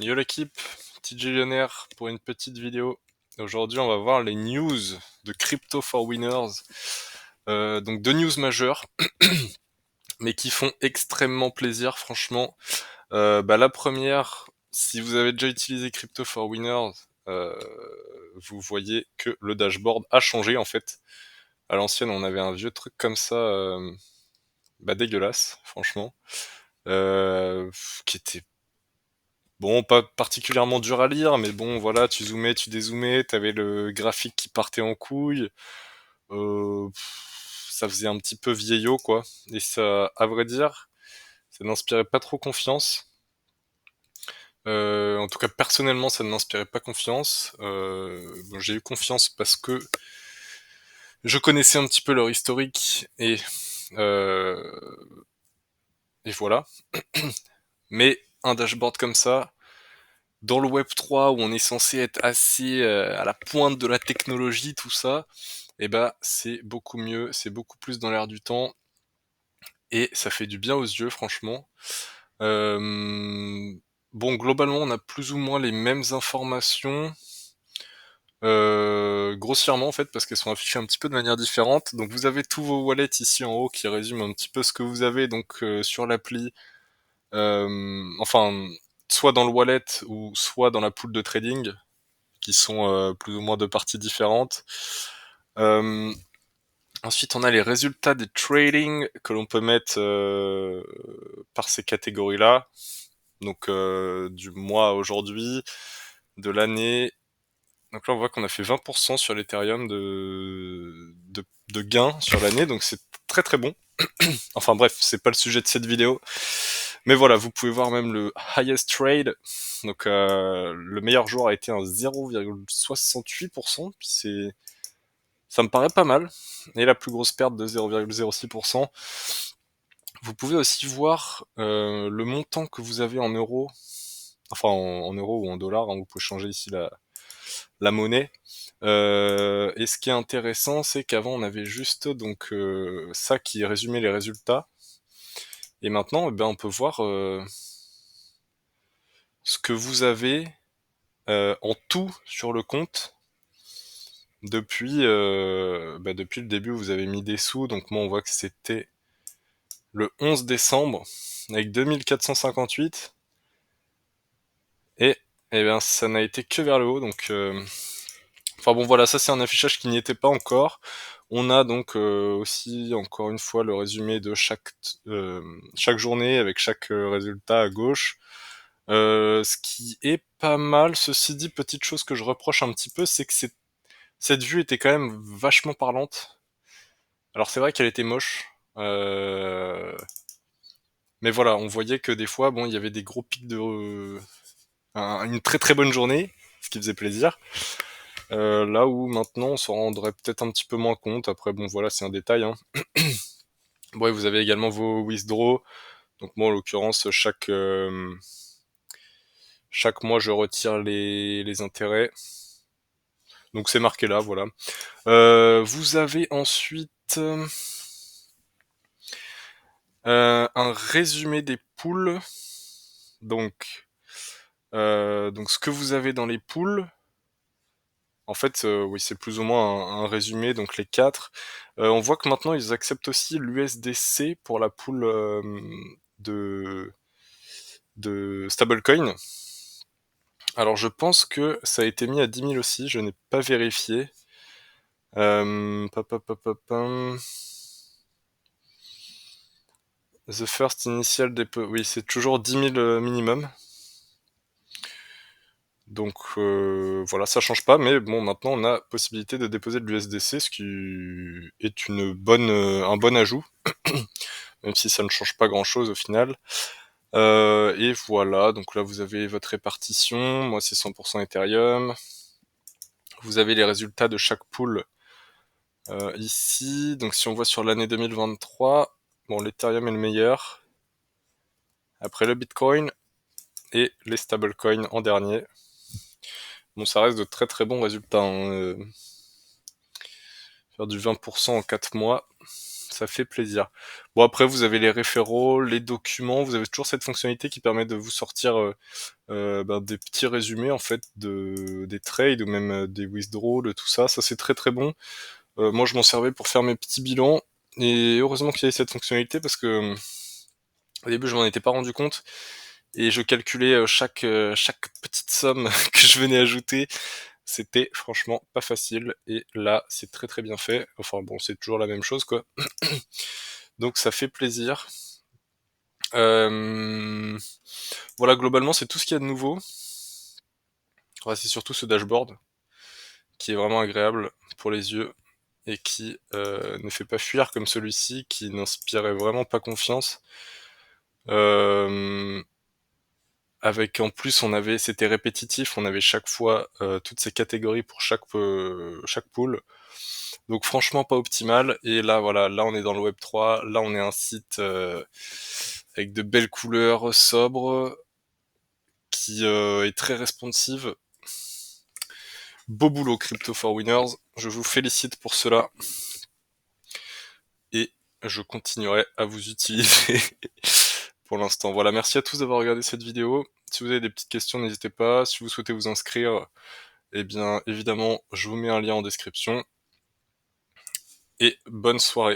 Yo l'équipe, TJ Lionnaire pour une petite vidéo. Aujourd'hui, on va voir les news de Crypto for Winners. Donc deux news majeures, mais qui font extrêmement plaisir, franchement. La première, si vous avez déjà utilisé Crypto for Winners, euh, vous voyez que le dashboard a changé en fait. À l'ancienne, on avait un vieux truc comme ça, dégueulasse, franchement, qui était bon, pas particulièrement dur à lire, mais bon, voilà, tu zoomais, tu dézoomais, t'avais le graphique qui partait en couille. Ça faisait un petit peu vieillot, quoi. Et ça, à vrai dire, ça n'inspirait pas trop confiance. En tout cas, personnellement, ça ne m'inspirait pas confiance. Bon, j'ai eu confiance parce que je connaissais un petit peu leur historique euh, et voilà. Mais un dashboard comme ça, dans le Web 3 où on est censé être assez à la pointe de la technologie, tout ça, et c'est beaucoup mieux, c'est beaucoup plus dans l'air du temps et ça fait du bien aux yeux, franchement. Euh, bon, globalement, on a plus ou moins les mêmes informations, grossièrement en fait, parce qu'elles sont affichées un petit peu de manière différente. Donc vous avez tous vos wallets ici en haut qui résument un petit peu ce que vous avez donc sur l'appli. Enfin, soit dans le wallet ou soit dans la pool de trading, qui sont plus ou moins de parties différentes. Euh, Ensuite, on a les résultats des trading que l'on peut mettre par ces catégories-là. Donc du mois aujourd'hui, de l'année. Donc là, on voit qu'on a fait 20% sur l'Ethereum de gains sur l'année, donc c'est très très bon. Enfin bref, c'est pas le sujet de cette vidéo. Mais voilà, vous pouvez voir même le highest trade. Donc le meilleur jour a été un 0,68%. Ça me paraît pas mal. Et la plus grosse perte de 0,06%. Vous pouvez aussi voir le montant que vous avez en euros. Enfin en euros ou en dollars, hein, vous pouvez changer ici la monnaie. Et ce qui est intéressant, c'est qu'avant on avait juste donc ça qui résumait les résultats. Et maintenant, on peut voir ce que vous avez en tout sur le compte depuis le début. Vous avez mis des sous, donc moi on voit que c'était le 11 décembre avec 2458 et ça n'a été que vers le haut. Donc, enfin bon voilà, ça c'est un affichage qui n'y était pas encore. On a donc aussi encore une fois le résumé de chaque journée avec chaque résultat à gauche. Ce qui est pas mal, ceci dit, petite chose que je reproche un petit peu, c'est que cette vue était quand même vachement parlante. Alors c'est vrai qu'elle était moche, mais voilà, on voyait que des fois, bon, il y avait des gros pics une très très bonne journée, ce qui faisait plaisir. Là où maintenant, on s'en rendrait peut-être un petit peu moins compte. Après, bon, voilà, c'est un détail, hein. Bon, et vous avez également vos withdraws. Donc moi, en l'occurrence, chaque mois, je retire les intérêts. Donc c'est marqué là, voilà. Vous avez ensuite un résumé des poules. Donc, donc ce que vous avez dans les poules. En fait, oui, c'est plus ou moins un résumé, donc les quatre. On voit que maintenant ils acceptent aussi l'USDC pour la pool de, de stablecoin. Alors je pense que ça a été mis à 10 000 aussi, je n'ai pas vérifié. The first initial deposit, oui, c'est toujours 10 000 minimum. Donc voilà, ça change pas, mais bon, maintenant on a possibilité de déposer de l'USDC, ce qui est un bon ajout, même si ça ne change pas grand-chose au final. Et voilà, donc là vous avez votre répartition, moi c'est 100% Ethereum. Vous avez les résultats de chaque pool ici, donc si on voit sur l'année 2023, bon, l'Ethereum est le meilleur, après le Bitcoin et les stablecoins en dernier. Bon, ça reste de très très bons résultats, hein. Faire du 20% en 4 mois, ça fait plaisir. Bon après vous avez les référaux, les documents, vous avez toujours cette fonctionnalité qui permet de vous sortir, des petits résumés en fait des trades ou même, des withdraws, de tout ça. Ça c'est très, très bon. Moi je m'en servais pour faire mes petits bilans et heureusement qu'il y avait cette fonctionnalité parce que, au début je m'en étais pas rendu compte et je calculais, chaque petite somme que je venais ajouter. C'était franchement pas facile et là, c'est très, très bien fait. Enfin bon, c'est toujours la même chose quoi. Donc ça fait plaisir. Hem, voilà, globalement, c'est tout ce qu'il y a de nouveau. Ouais, c'est surtout ce dashboard qui est vraiment agréable pour les yeux et qui, ne fait pas fuir comme celui-ci qui n'inspirait vraiment pas confiance. Hem, avec en plus c'était répétitif, on avait chaque fois, toutes ces catégories pour chaque pool. Donc franchement pas optimal et là voilà, là on est dans le web 3, là on est un site, avec de belles couleurs, sobres, qui, est très responsive. Beau boulot Crypto for Winners, je vous félicite pour cela et je continuerai à vous utiliser pour l'instant. Voilà, merci à tous d'avoir regardé cette vidéo. Si vous avez des petites questions, n'hésitez pas. Si vous souhaitez vous inscrire, eh bien évidemment, je vous mets un lien en description et bonne soirée.